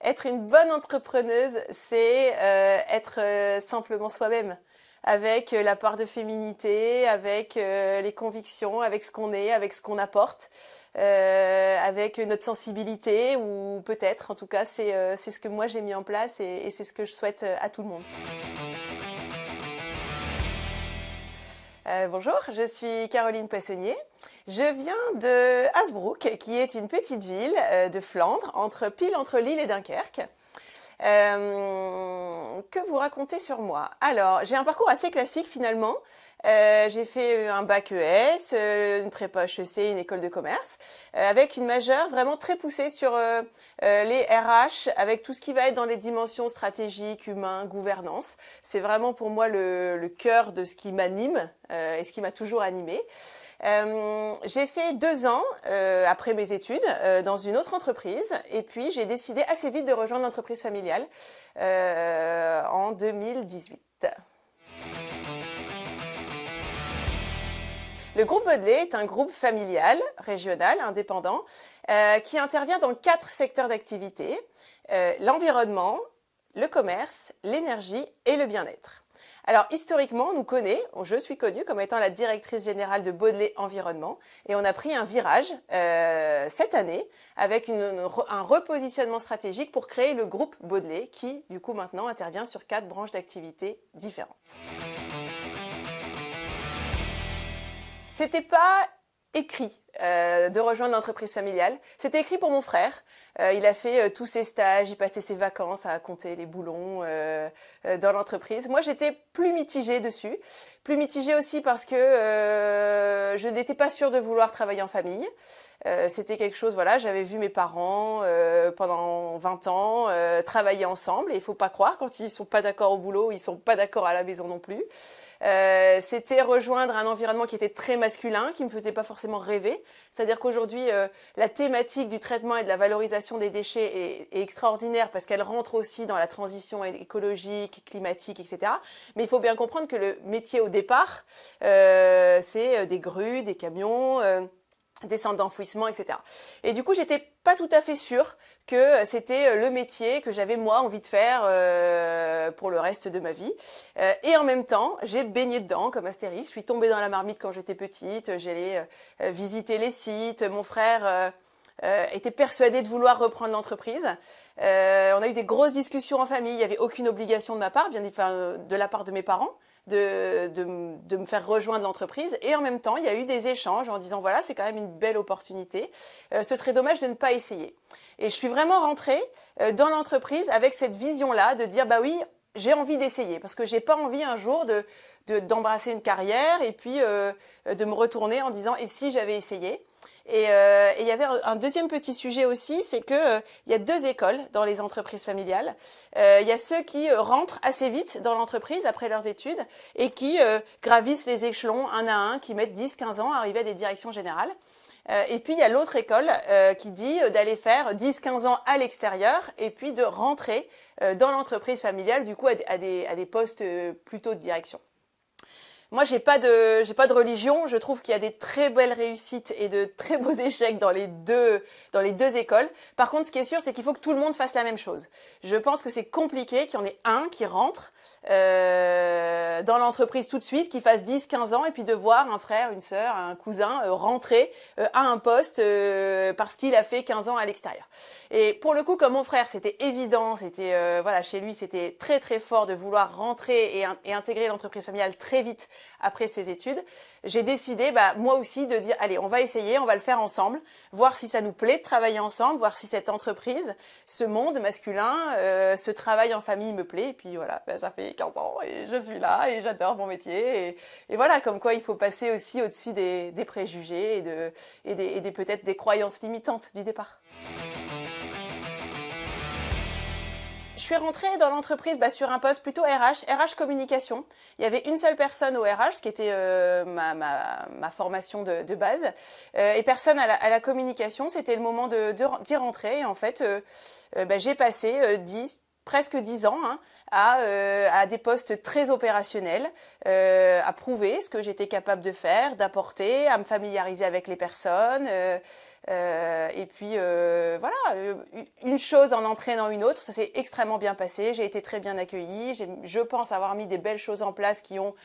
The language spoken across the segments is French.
Être une bonne entrepreneuse, c'est être simplement soi-même, avec la part de féminité, avec les convictions, avec ce qu'on est, avec ce qu'on apporte, avec notre sensibilité, ou peut-être, en tout cas, c'est ce que moi j'ai mis en place et c'est ce que je souhaite à tout le monde. Bonjour, je suis Caroline Poissonnier. Je viens de Hasbrook, qui est une petite ville de Flandre, pile entre Lille et Dunkerque. Que vous raconter sur moi? Alors, j'ai un parcours assez classique finalement. J'ai fait un bac ES, une prépa HEC, une école de commerce, avec une majeure vraiment très poussée sur les RH, avec tout ce qui va être dans les dimensions stratégiques, humains, gouvernance. C'est vraiment pour moi le cœur de ce qui m'anime et ce qui m'a toujours animée. J'ai fait 2 ans après mes études dans une autre entreprise et puis j'ai décidé assez vite de rejoindre l'entreprise familiale en 2018. Le groupe Baudelaire est un groupe familial, régional, indépendant, qui intervient dans 4 secteurs d'activité, l'environnement, le commerce, l'énergie et le bien-être. Alors historiquement, je suis connue comme étant la directrice générale de Baudelaire Environnement et on a pris un virage cette année avec un repositionnement stratégique pour créer le groupe Baudelaire qui du coup maintenant intervient sur 4 branches d'activité différentes. C'était pas écrit de rejoindre l'entreprise familiale. C'était écrit pour mon frère. Il a fait tous ses stages, il passait ses vacances à compter les boulons dans l'entreprise. Moi, j'étais plus mitigée dessus. Plus mitigée aussi parce que je n'étais pas sûre de vouloir travailler en famille. C'était quelque chose, voilà, j'avais vu mes parents pendant 20 ans travailler ensemble et il faut pas croire, quand ils sont pas d'accord au boulot, ils sont pas d'accord à la maison non plus. C'était rejoindre un environnement qui était très masculin, qui me faisait pas forcément rêver. C'est-à-dire qu'aujourd'hui, la thématique du traitement et de la valorisation des déchets est extraordinaire parce qu'elle rentre aussi dans la transition écologique, climatique, etc. Mais il faut bien comprendre que le métier au départ, c'est des grues, des camions, des centres d'enfouissement, etc. Et du coup, j'étais pas tout à fait sûre que c'était le métier que j'avais moi envie de faire pour le reste de ma vie. Et en même temps, j'ai baigné dedans comme Astérix. Je suis tombée dans la marmite quand j'étais petite. J'allais visiter les sites. Mon frère était persuadé de vouloir reprendre l'entreprise. On a eu des grosses discussions en famille. Il n'y avait aucune obligation de ma part, de la part de mes parents. De me faire rejoindre l'entreprise et en même temps il y a eu des échanges en disant voilà c'est quand même une belle opportunité, ce serait dommage de ne pas essayer et je suis vraiment rentrée dans l'entreprise avec cette vision là de dire bah oui j'ai envie d'essayer parce que j'ai pas envie un jour d'embrasser une carrière et puis de me retourner en disant et si j'avais essayé. Et il y avait un deuxième petit sujet aussi, c'est que il y a 2 écoles dans les entreprises familiales. Il y a ceux qui rentrent assez vite dans l'entreprise après leurs études et qui gravissent les échelons un à un, qui mettent 10-15 ans à arriver à des directions générales. Et puis il y a l'autre école qui dit d'aller faire 10-15 ans à l'extérieur et puis de rentrer dans l'entreprise familiale, du coup à des postes plutôt de direction. Moi, j'ai pas de religion. Je trouve qu'il y a des très belles réussites et de très beaux échecs dans les deux écoles. Par contre, ce qui est sûr, c'est qu'il faut que tout le monde fasse la même chose. Je pense que c'est compliqué qu'il y en ait un qui rentre dans l'entreprise tout de suite, qui fasse 10-15 ans et puis de voir un frère, une sœur, un cousin rentrer à un poste parce qu'il a fait 15 ans à l'extérieur. Et pour le coup, comme mon frère, c'était évident, voilà, chez lui, c'était très très fort de vouloir rentrer et intégrer l'entreprise familiale très vite après ses études, j'ai décidé moi aussi de dire allez on va essayer, on va le faire ensemble, voir si ça nous plaît de travailler ensemble, voir si cette entreprise, ce monde masculin, ce travail en famille me plaît et puis voilà, ça fait 15 ans et je suis là et j'adore mon métier et voilà comme quoi il faut passer aussi au-dessus des préjugés et peut-être des croyances limitantes du départ. Je suis rentrée dans l'entreprise sur un poste plutôt RH communication. Il y avait une seule personne au RH, ce qui était ma formation de base, et personne à la communication. C'était le moment d'y rentrer. Et en fait, j'ai passé presque 10 ans hein, à des postes très opérationnels, à prouver ce que j'étais capable de faire, d'apporter, à me familiariser avec les personnes. Et puis voilà, une chose en entraînant une autre, ça s'est extrêmement bien passé, j'ai été très bien accueillie, je pense avoir mis des belles choses en place qui ont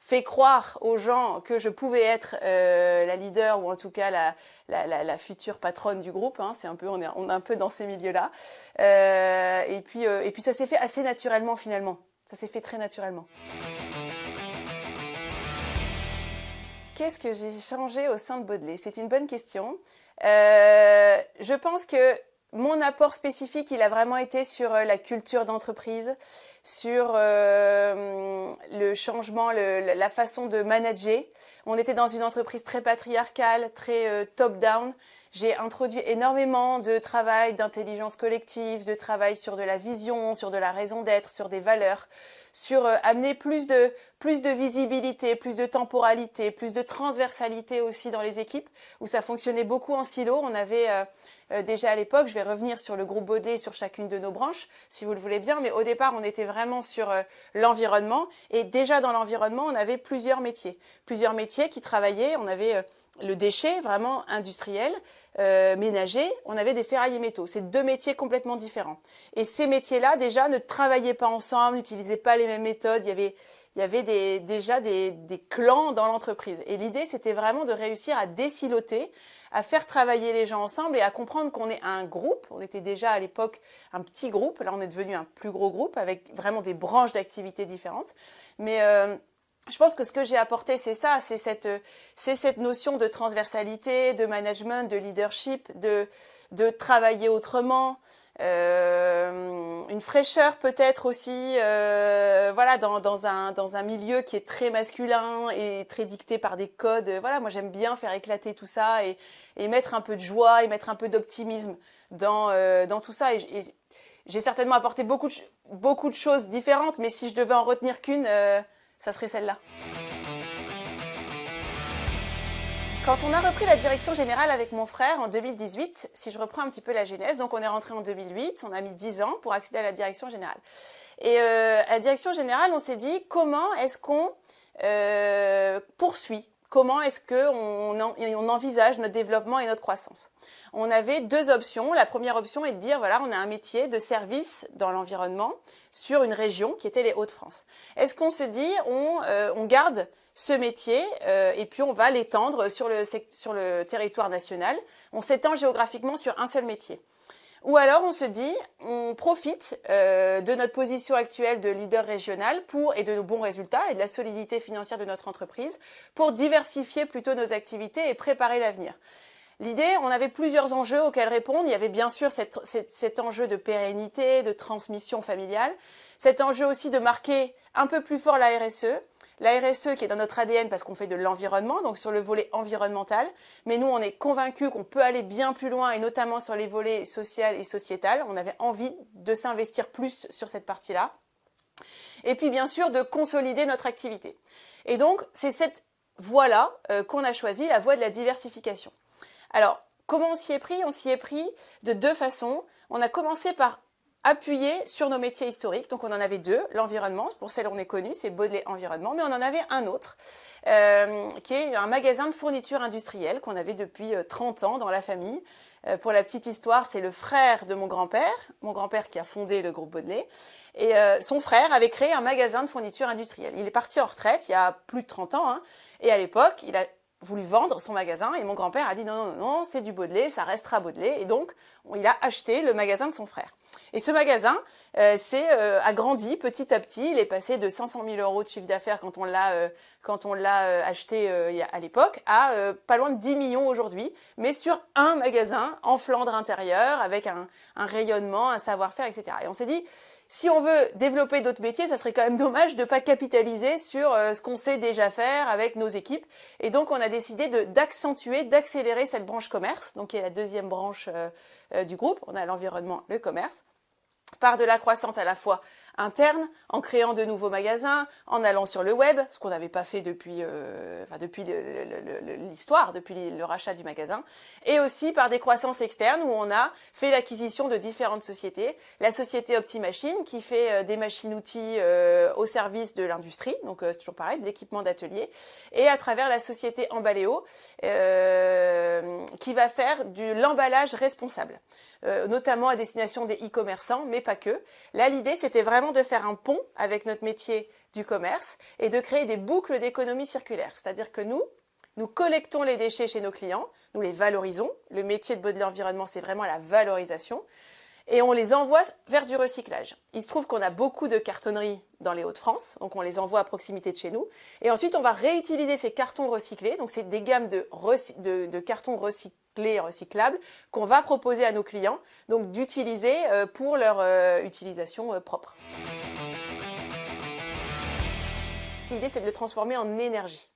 fait croire aux gens que je pouvais être la leader ou en tout cas la future patronne du groupe. Hein, on est un peu dans ces milieux-là. Et puis ça s'est fait assez naturellement finalement. Ça s'est fait très naturellement. Qu'est-ce que j'ai changé au sein de Baudelet? C'est une bonne question. Je pense que mon apport spécifique, il a vraiment été sur la culture d'entreprise, sur le changement, la façon de manager. On était dans une entreprise très patriarcale, très top-down. J'ai introduit énormément de travail d'intelligence collective, de travail sur de la vision, sur de la raison d'être, sur des valeurs, sur amener plus de visibilité, plus de temporalité, plus de transversalité aussi dans les équipes, où ça fonctionnait beaucoup en silo. On avait déjà à l'époque, je vais revenir sur le groupe Baudelet, sur chacune de nos branches, si vous le voulez bien, mais au départ, on était vraiment sur l'environnement, et déjà dans l'environnement, on avait plusieurs métiers qui travaillaient. On avait le déchet, vraiment industriel, ménager, on avait des ferrailles métaux. C'est deux métiers complètement différents. Et ces métiers-là, déjà, ne travaillaient pas ensemble, n'utilisaient pas les mêmes méthodes. Il y avait déjà des clans dans l'entreprise. Et l'idée, c'était vraiment de réussir à désiloter, à faire travailler les gens ensemble et à comprendre qu'on est un groupe. On était déjà à l'époque un petit groupe. Là, on est devenu un plus gros groupe avec vraiment des branches d'activités différentes. Mais je pense que ce que j'ai apporté, c'est ça, c'est cette notion de transversalité, de management, de leadership, de travailler autrement, une fraîcheur peut-être aussi, voilà, dans un milieu qui est très masculin et très dicté par des codes. Voilà, moi j'aime bien faire éclater tout ça et mettre un peu de joie et mettre un peu d'optimisme dans tout ça. Et j'ai certainement apporté beaucoup de choses différentes, mais si je devais en retenir qu'une, ça serait celle-là. Quand on a repris la direction générale avec mon frère en 2018, si je reprends un petit peu la genèse, donc on est rentré en 2008, on a mis 10 ans pour accéder à la direction générale. Et à la direction générale, on s'est dit comment est-ce qu'on poursuit, comment est-ce qu'on envisage notre développement et notre croissance. On avait deux options. La première option est de dire, voilà, on a un métier de service dans l'environnement sur une région qui était les Hauts-de-France. Est-ce qu'on se dit, on garde ce métier et puis on va l'étendre sur le territoire national. On s'étend géographiquement sur un seul métier. Ou alors on se dit, on profite de notre position actuelle de leader régional et de nos bons résultats et de la solidité financière de notre entreprise pour diversifier plutôt nos activités et préparer l'avenir. L'idée, on avait plusieurs enjeux auxquels répondre. Il y avait bien sûr cet enjeu de pérennité, de transmission familiale, cet enjeu aussi de marquer un peu plus fort la RSE. La RSE qui est dans notre ADN parce qu'on fait de l'environnement, donc sur le volet environnemental. Mais nous, on est convaincus qu'on peut aller bien plus loin et notamment sur les volets social et sociétal. On avait envie de s'investir plus sur cette partie-là. Et puis, bien sûr, de consolider notre activité. Et donc, c'est cette voie-là qu'on a choisie, la voie de la diversification. Alors, comment on s'y est pris? On s'y est pris de deux façons. On a commencé par appuyer sur nos métiers historiques. Donc on en avait deux, l'environnement, pour celle où on est connu, c'est Baudelet Environnement, mais on en avait un autre, qui est un magasin de fourniture industrielle qu'on avait depuis 30 ans dans la famille. Pour la petite histoire, c'est le frère de mon grand-père qui a fondé le groupe Baudelet, et son frère avait créé un magasin de fourniture industrielle. Il est parti en retraite il y a plus de 30 ans, hein, et à l'époque, il a voulu vendre son magasin et mon grand-père a dit non, c'est du Baudelet, ça restera Baudelet, et donc il a acheté le magasin de son frère. Et ce magasin a grandi petit à petit, il est passé de 500 000 € de chiffre d'affaires quand on l'a acheté à l'époque à pas loin de 10 millions aujourd'hui, mais sur un magasin en Flandre intérieure avec un rayonnement, un savoir-faire, etc. Et on s'est dit, si on veut développer d'autres métiers, ça serait quand même dommage de ne pas capitaliser sur ce qu'on sait déjà faire avec nos équipes. Et donc, on a décidé d'accentuer, d'accélérer cette branche commerce, donc qui est la deuxième branche du groupe. On a l'environnement, le commerce, par de la croissance à la fois interne, en créant de nouveaux magasins, en allant sur le web, ce qu'on n'avait pas fait depuis l'histoire, depuis le rachat du magasin, et aussi par des croissances externes où on a fait l'acquisition de différentes sociétés. La société Optimachine qui fait des machines-outils au service de l'industrie, donc c'est toujours pareil, d'équipements d'atelier, et à travers la société Emballeo qui va faire de l'emballage responsable. Notamment à destination des e-commerçants, mais pas que. Là, l'idée, c'était vraiment de faire un pont avec notre métier du commerce et de créer des boucles d'économie circulaire. C'est-à-dire que nous collectons les déchets chez nos clients, nous les valorisons. Le métier de Baudelaire Environnement, c'est vraiment la valorisation. Et on les envoie vers du recyclage. Il se trouve qu'on a beaucoup de cartonneries dans les Hauts-de-France, donc on les envoie à proximité de chez nous. Et ensuite, on va réutiliser ces cartons recyclés, donc c'est des gammes de cartons recyclés, recyclables, qu'on va proposer à nos clients, donc d'utiliser pour leur utilisation propre. L'idée, c'est de le transformer en énergie.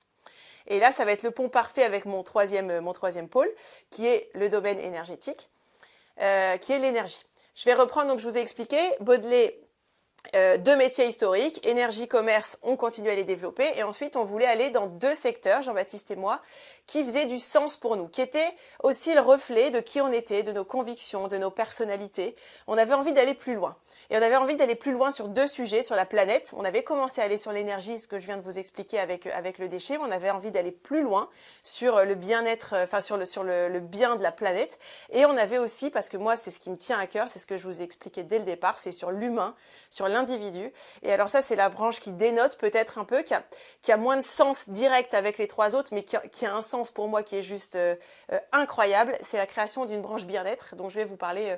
Et là, ça va être le pont parfait avec mon troisième pôle, qui est le domaine énergétique, qui est l'énergie. Je vais reprendre, donc je vous ai expliqué, Baudelaire, deux métiers historiques, énergie, commerce, on continue à les développer. Et ensuite, on voulait aller dans deux secteurs, Jean-Baptiste et moi, qui faisaient du sens pour nous, qui étaient aussi le reflet de qui on était, de nos convictions, de nos personnalités. On avait envie d'aller plus loin. Et on avait envie d'aller plus loin sur deux sujets, sur la planète. On avait commencé à aller sur l'énergie, ce que je viens de vous expliquer avec le déchet, mais on avait envie d'aller plus loin sur le bien-être, enfin sur le bien de la planète. Et on avait aussi, parce que moi, c'est ce qui me tient à cœur, c'est ce que je vous ai expliqué dès le départ, c'est sur l'humain, sur l'individu. Et alors ça, c'est la branche qui dénote peut-être un peu, qui a moins de sens direct avec les trois autres, mais qui a un sens pour moi qui est juste incroyable. C'est la création d'une branche bien-être, dont je vais vous parler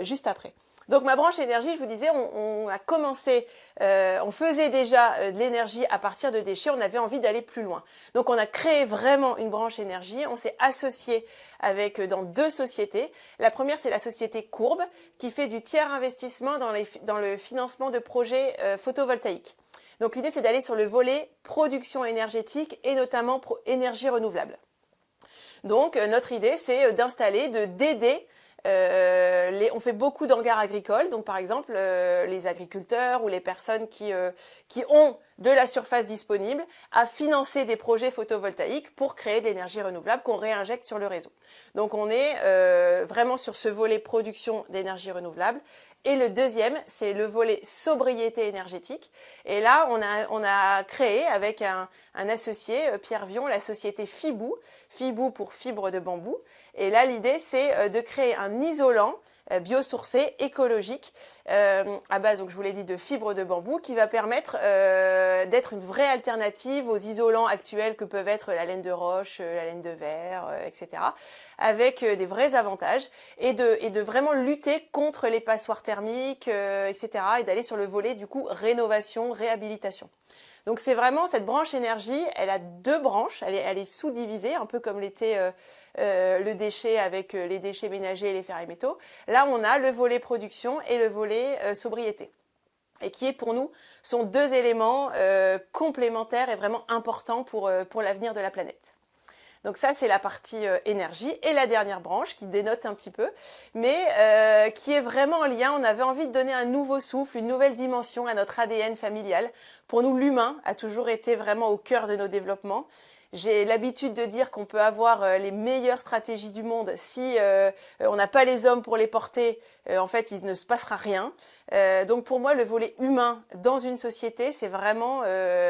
juste après. Donc ma branche énergie, je vous disais, on a commencé, on faisait déjà de l'énergie à partir de déchets, on avait envie d'aller plus loin. Donc on a créé vraiment une branche énergie, on s'est associé dans deux sociétés. La première, c'est la société Courbe, qui fait du tiers investissement dans le financement de projets photovoltaïques. Donc l'idée, c'est d'aller sur le volet production énergétique et notamment énergie renouvelable. Donc notre idée, c'est d'aider on fait beaucoup d'hangars agricoles, donc par exemple les agriculteurs ou les personnes qui ont de la surface disponible à financer des projets photovoltaïques pour créer de l'énergie renouvelable qu'on réinjecte sur le réseau. Donc on est vraiment sur ce volet production d'énergie renouvelable. Et le deuxième, c'est le volet sobriété énergétique. Et là, on a créé avec un associé, Pierre Vion, la société Fibou. Fibou pour fibre de bambou. Et là, l'idée, c'est de créer un isolant biosourcé, écologique, à base, donc je vous l'ai dit, de fibres de bambou, qui va permettre d'être une vraie alternative aux isolants actuels que peuvent être la laine de roche, la laine de verre, etc., avec des vrais avantages, et de vraiment lutter contre les passoires thermiques, etc., et d'aller sur le volet, du coup, rénovation, réhabilitation. Donc c'est vraiment cette branche énergie, elle a deux branches, elle est sous-divisée, un peu comme l'était le déchet avec les déchets ménagers et les fer et métaux. Là, on a le volet production et le volet sobriété. Et qui est pour nous sont deux éléments complémentaires et vraiment importants pour l'avenir de la planète. Donc ça, c'est la partie énergie. Et la dernière branche, qui dénote un petit peu, mais qui est vraiment en lien. On avait envie de donner un nouveau souffle, une nouvelle dimension à notre ADN familial. Pour nous, l'humain a toujours été vraiment au cœur de nos développements. J'ai l'habitude de dire qu'on peut avoir les meilleures stratégies du monde. Si on n'a pas les hommes pour les porter, en fait, il ne se passera rien. Donc pour moi, le volet humain dans une société, c'est vraiment,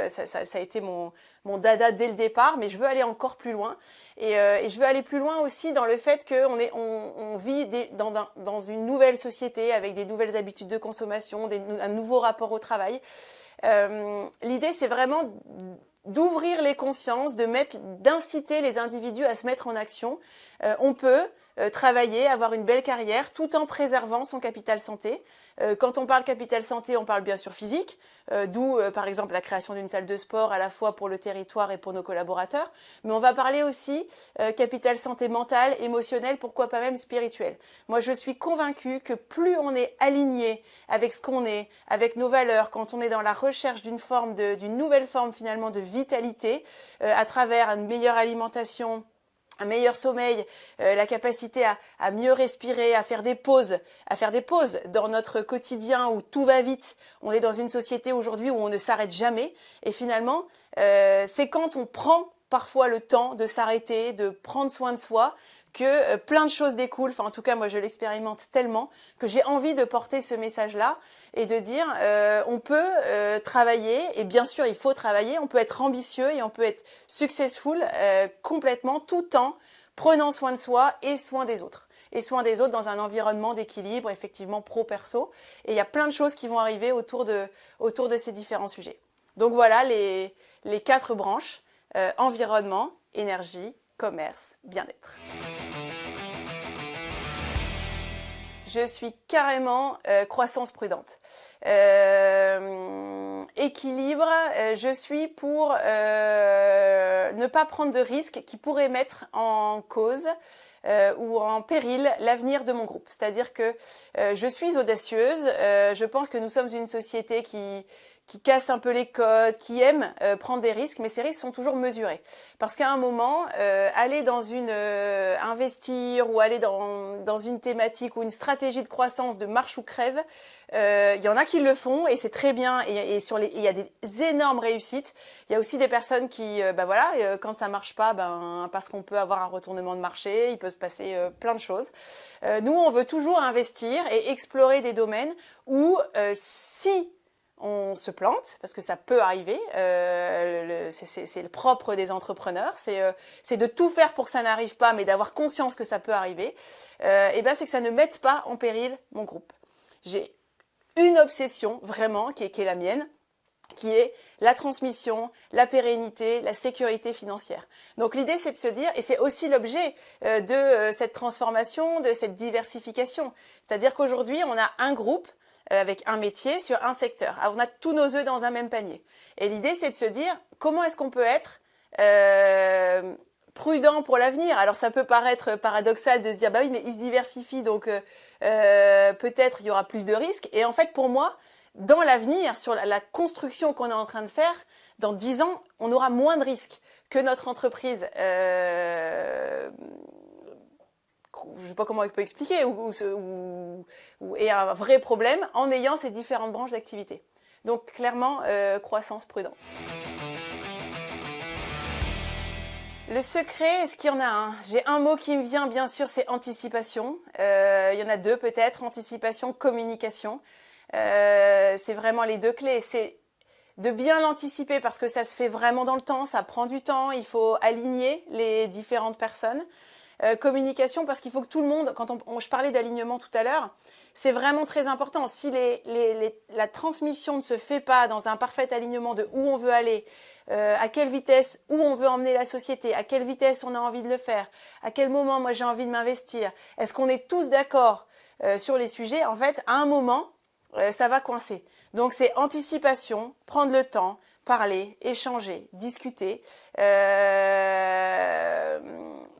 ça a été mon dada dès le départ, mais je veux aller encore plus loin. Et je veux aller plus loin aussi dans le fait qu'on vit dans une nouvelle société avec des nouvelles habitudes de consommation, un nouveau rapport au travail. L'idée, c'est vraiment d'ouvrir les consciences, d'inciter les individus à se mettre en action. On peut travailler, avoir une belle carrière tout en préservant son capital santé. Quand on parle capital santé, on parle bien sûr physique, d'où par exemple la création d'une salle de sport à la fois pour le territoire et pour nos collaborateurs. Mais on va parler aussi capital santé mentale, émotionnelle, pourquoi pas même spirituelle. Moi, je suis convaincue que plus on est aligné avec ce qu'on est, avec nos valeurs, quand on est dans la recherche d'une nouvelle forme finalement de vitalité, à travers une meilleure alimentation, un meilleur sommeil, la capacité à mieux respirer, à faire des pauses dans notre quotidien où tout va vite. On est dans une société aujourd'hui où on ne s'arrête jamais. Et finalement, c'est quand on prend parfois le temps de s'arrêter, de prendre soin de soi, que plein de choses découlent. Enfin, en tout cas, moi, je l'expérimente tellement que j'ai envie de porter ce message-là et de dire on peut travailler, et bien sûr, il faut travailler, on peut être ambitieux et on peut être successful complètement tout en prenant soin de soi et soin des autres. Et soin des autres dans un environnement d'équilibre, effectivement, pro-perso. Et il y a plein de choses qui vont arriver autour de ces différents sujets. Donc voilà les 4 branches, environnement, énergie, commerce, bien-être. Je suis carrément croissance prudente. Équilibre, je suis pour ne pas prendre de risques qui pourraient mettre en cause ou en péril l'avenir de mon groupe. C'est-à-dire que je suis audacieuse, je pense que nous sommes une société qui casse un peu les codes, qui aime prendre des risques, mais ces risques sont toujours mesurés. Parce qu'à un moment, aller investir ou aller dans une thématique ou une stratégie de croissance de marche ou crève, il y en a qui le font et c'est très bien. Et il y a des énormes réussites. Il y a aussi des personnes qui, quand ça marche pas, parce qu'on peut avoir un retournement de marché, il peut se passer plein de choses. Nous, on veut toujours investir et explorer des domaines où si on se plante, parce que ça peut arriver, c'est le propre des entrepreneurs, c'est de tout faire pour que ça n'arrive pas, mais d'avoir conscience que ça peut arriver, c'est que ça ne mette pas en péril mon groupe. J'ai une obsession, vraiment, qui est la mienne, qui est la transmission, la pérennité, la sécurité financière. Donc l'idée, c'est de se dire, et c'est aussi l'objet de cette transformation, de cette diversification, c'est-à-dire qu'aujourd'hui, on a un groupe avec un métier sur un secteur. Alors, on a tous nos œufs dans un même panier. Et l'idée, c'est de se dire comment est-ce qu'on peut être prudent pour l'avenir. Alors, ça peut paraître paradoxal de se dire, bah oui, mais il se diversifie, donc peut-être il y aura plus de risques. Et en fait, pour moi, dans l'avenir, sur la construction qu'on est en train de faire, dans 10 ans, on aura moins de risques que notre entreprise je ne sais pas comment on peut expliquer, et un vrai problème en ayant ces différentes branches d'activité. Donc clairement, croissance prudente. Le secret, est-ce qu'il y en a un? J'ai un mot qui me vient, bien sûr, c'est anticipation. Il y en a 2 peut-être, anticipation, communication. C'est vraiment les 2 clés. C'est de bien l'anticiper parce que ça se fait vraiment dans le temps, ça prend du temps, il faut aligner les différentes personnes. Communication parce qu'il faut que tout le monde, je parlais d'alignement tout à l'heure, c'est vraiment très important. Si la transmission ne se fait pas dans un parfait alignement de où on veut aller, à quelle vitesse, où on veut emmener la société, à quelle vitesse on a envie de le faire, à quel moment moi j'ai envie de m'investir, est-ce qu'on est tous d'accord sur les sujets, en fait, à un moment, ça va coincer. Donc c'est anticipation, prendre le temps, parler, échanger, discuter,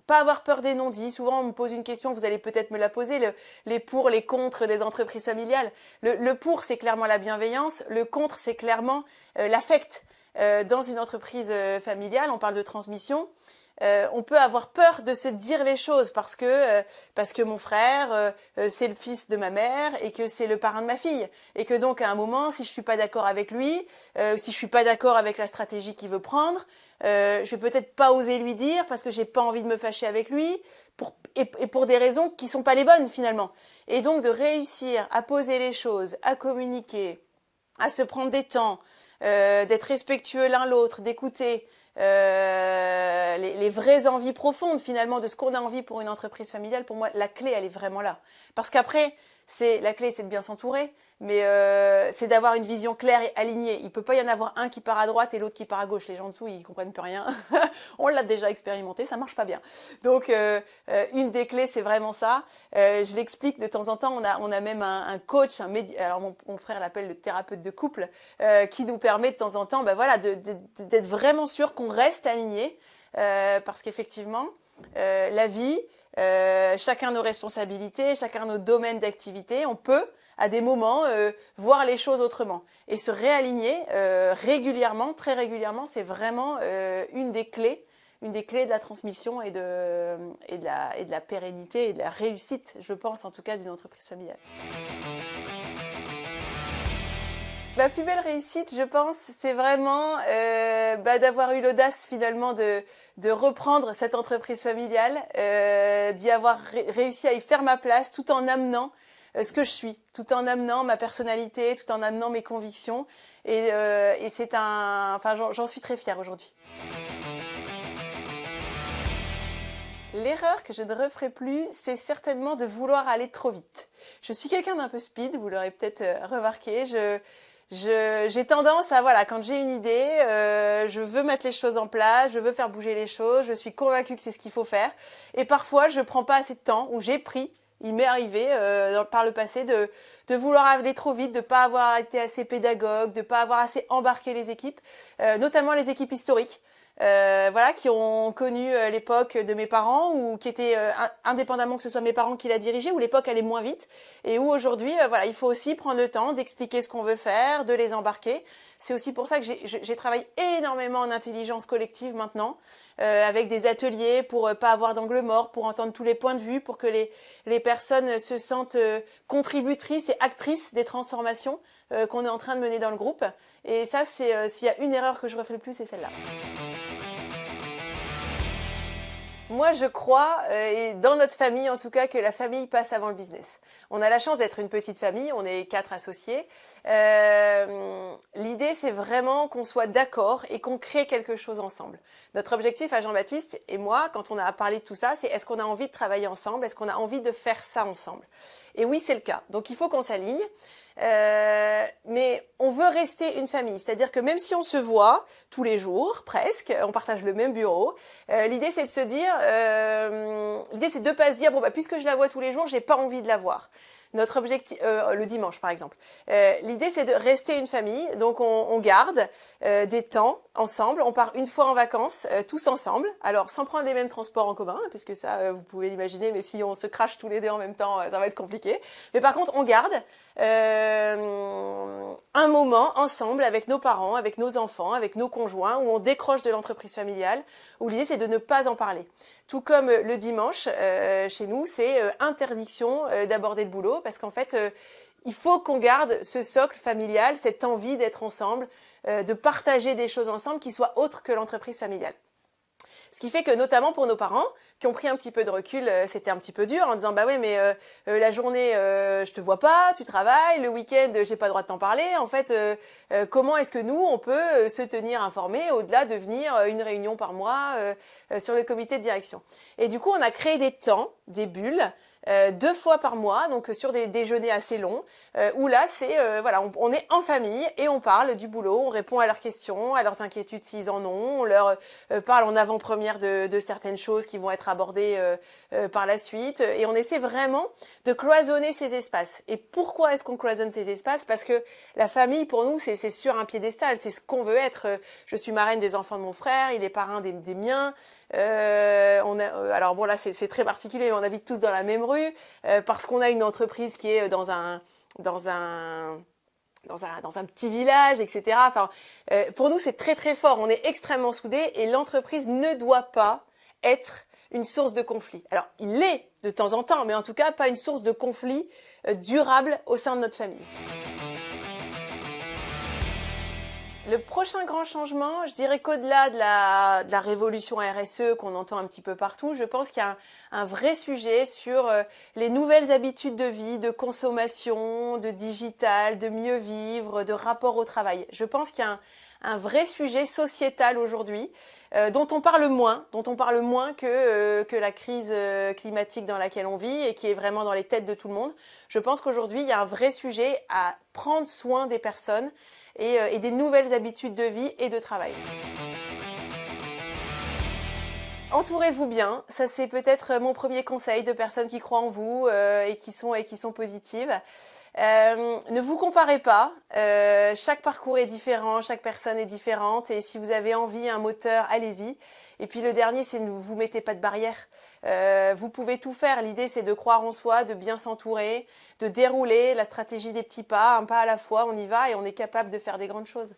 pas avoir peur des non-dits. Souvent, on me pose une question, vous allez peut-être me la poser, les pour, les contre des entreprises familiales. Le pour, c'est clairement la bienveillance. Le contre, c'est clairement l'affect. Dans une entreprise familiale, on parle de transmission. On peut avoir peur de se dire les choses parce que mon frère, c'est le fils de ma mère et que c'est le parrain de ma fille. Et que donc, à un moment, si je suis pas d'accord avec lui, si je suis pas d'accord avec la stratégie qu'il veut prendre, je vais peut-être pas oser lui dire parce que j'ai pas envie de me fâcher avec lui et pour des raisons qui sont pas les bonnes finalement. Et donc de réussir à poser les choses, à communiquer, à se prendre des temps, d'être respectueux l'un l'autre, d'écouter les vraies envies profondes finalement de ce qu'on a envie pour une entreprise familiale. Pour moi, la clé, elle est vraiment là. Parce qu'après, la clé, c'est de bien s'entourer, mais c'est d'avoir une vision claire et alignée. Il ne peut pas y en avoir un qui part à droite et l'autre qui part à gauche. Les gens dessous, ils ne comprennent plus rien. On l'a déjà expérimenté, ça ne marche pas bien. Donc, une des clés, c'est vraiment ça. Je l'explique de temps en temps. On a même un coach, alors mon frère l'appelle le thérapeute de couple, qui nous permet de temps en temps d'être vraiment sûr qu'on reste aligné. Parce qu'effectivement, la vie, chacun nos responsabilités, chacun nos domaines d'activité, on peut à des moments voir les choses autrement et se réaligner régulièrement, très régulièrement, c'est vraiment une des clés une des clés de la transmission et de la pérennité et de la réussite, je pense en tout cas, d'une entreprise familiale. Ma plus belle réussite, je pense, c'est vraiment d'avoir eu l'audace finalement de reprendre cette entreprise familiale, d'y avoir réussi à y faire ma place tout en amenant ce que je suis, tout en amenant ma personnalité, tout en amenant mes convictions. Et j'en suis très fière aujourd'hui. L'erreur que je ne referai plus, c'est certainement de vouloir aller trop vite. Je suis quelqu'un d'un peu speed, vous l'aurez peut-être remarqué. J'ai tendance à, voilà, quand j'ai une idée, je veux mettre les choses en place, je veux faire bouger les choses, je suis convaincue que c'est ce qu'il faut faire. Et parfois, je ne prends pas assez de temps, ou j'ai pris, il m'est arrivé par le passé de vouloir aller trop vite, de ne pas avoir été assez pédagogue, de ne pas avoir assez embarqué les équipes, notamment les équipes historiques. Qui ont connu l'époque de mes parents ou qui étaient indépendamment que ce soit mes parents qui la dirigeaient, où l'époque allait moins vite et où aujourd'hui il faut aussi prendre le temps d'expliquer ce qu'on veut faire, de les embarquer. C'est aussi pour ça que j'ai travaillé énormément en intelligence collective maintenant, avec des ateliers pour pas avoir d'angle mort, pour entendre tous les points de vue, pour que les personnes se sentent contributrices et actrices des transformations qu'on est en train de mener dans le groupe. Et ça, s'il y a une erreur que je referai le plus, c'est celle-là. Moi, je crois, et dans notre famille en tout cas, que la famille passe avant le business. On a la chance d'être une petite famille, on est 4 associés. L'idée, c'est vraiment qu'on soit d'accord et qu'on crée quelque chose ensemble. Notre objectif à Jean-Baptiste et moi, quand on a parlé de tout ça, c'est est-ce qu'on a envie de travailler ensemble? Est-ce qu'on a envie de faire ça ensemble? Et oui, c'est le cas. Donc, il faut qu'on s'aligne. Mais on veut rester une famille, c'est-à-dire que même si on se voit tous les jours, presque, on partage le même bureau, l'idée c'est de se dire, l'idée c'est de ne pas se dire, bon puisque je la vois tous les jours, j'ai pas envie de la voir. Notre objectif, le dimanche par exemple. L'idée c'est de rester une famille, donc on garde des temps ensemble, on part une fois en vacances, tous ensemble, alors sans prendre les mêmes transports en commun, puisque ça vous pouvez l'imaginer, mais si on se crache tous les deux en même temps, ça va être compliqué. Mais par contre on garde un moment ensemble avec nos parents, avec nos enfants, avec nos conjoints, où on décroche de l'entreprise familiale, où l'idée c'est de ne pas en parler. Tout comme le dimanche, chez nous, c'est interdiction d'aborder le boulot, parce qu'en fait, il faut qu'on garde ce socle familial, cette envie d'être ensemble, de partager des choses ensemble qui soient autres que l'entreprise familiale. Ce qui fait que, notamment pour nos parents, qui ont pris un petit peu de recul, c'était un petit peu dur en disant « Bah ouais, mais la journée, je te vois pas, tu travailles, le week-end, j'ai pas le droit de t'en parler. En fait, comment est-ce que nous, on peut se tenir informés au-delà de venir une réunion par mois sur le comité de direction ?» Et du coup, on a créé des temps, des bulles, 2 fois par mois, donc sur des déjeuners assez longs, où là, c'est on est en famille et on parle du boulot, on répond à leurs questions, à leurs inquiétudes s'ils en ont, on leur parle en avant-première de certaines choses qui vont être abordées par la suite, et on essaie vraiment de cloisonner ces espaces. Et pourquoi est-ce qu'on cloisonne ces espaces? Parce que la famille, pour nous, c'est sur un piédestal, c'est ce qu'on veut être. Je suis marraine des enfants de mon frère, il est parrain des miens. Alors bon, là c'est très particulier, on habite tous dans la même rue parce qu'on a une entreprise qui est dans un petit village, etc. Enfin, pour nous c'est très très fort, on est extrêmement soudés et l'entreprise ne doit pas être une source de conflit. Alors il l'est de temps en temps, mais en tout cas pas une source de conflit durable au sein de notre famille. Le prochain grand changement, je dirais qu'au-delà de la révolution RSE qu'on entend un petit peu partout, je pense qu'il y a un vrai sujet sur les nouvelles habitudes de vie, de consommation, de digital, de mieux vivre, de rapport au travail. Je pense qu'il y a un vrai sujet sociétal aujourd'hui dont on parle moins que la crise climatique dans laquelle on vit et qui est vraiment dans les têtes de tout le monde. Je pense qu'aujourd'hui, il y a un vrai sujet à prendre soin des personnes et des nouvelles habitudes de vie et de travail. Entourez-vous bien, ça c'est peut-être mon premier conseil de personnes qui croient en vous et qui sont positives. Ne vous comparez pas, chaque parcours est différent, chaque personne est différente et si vous avez envie, un moteur, allez-y. Et puis le dernier, c'est ne vous mettez pas de barrière. Vous pouvez tout faire, l'idée c'est de croire en soi, de bien s'entourer, de dérouler la stratégie des petits pas, un pas à la fois, on y va et on est capable de faire des grandes choses.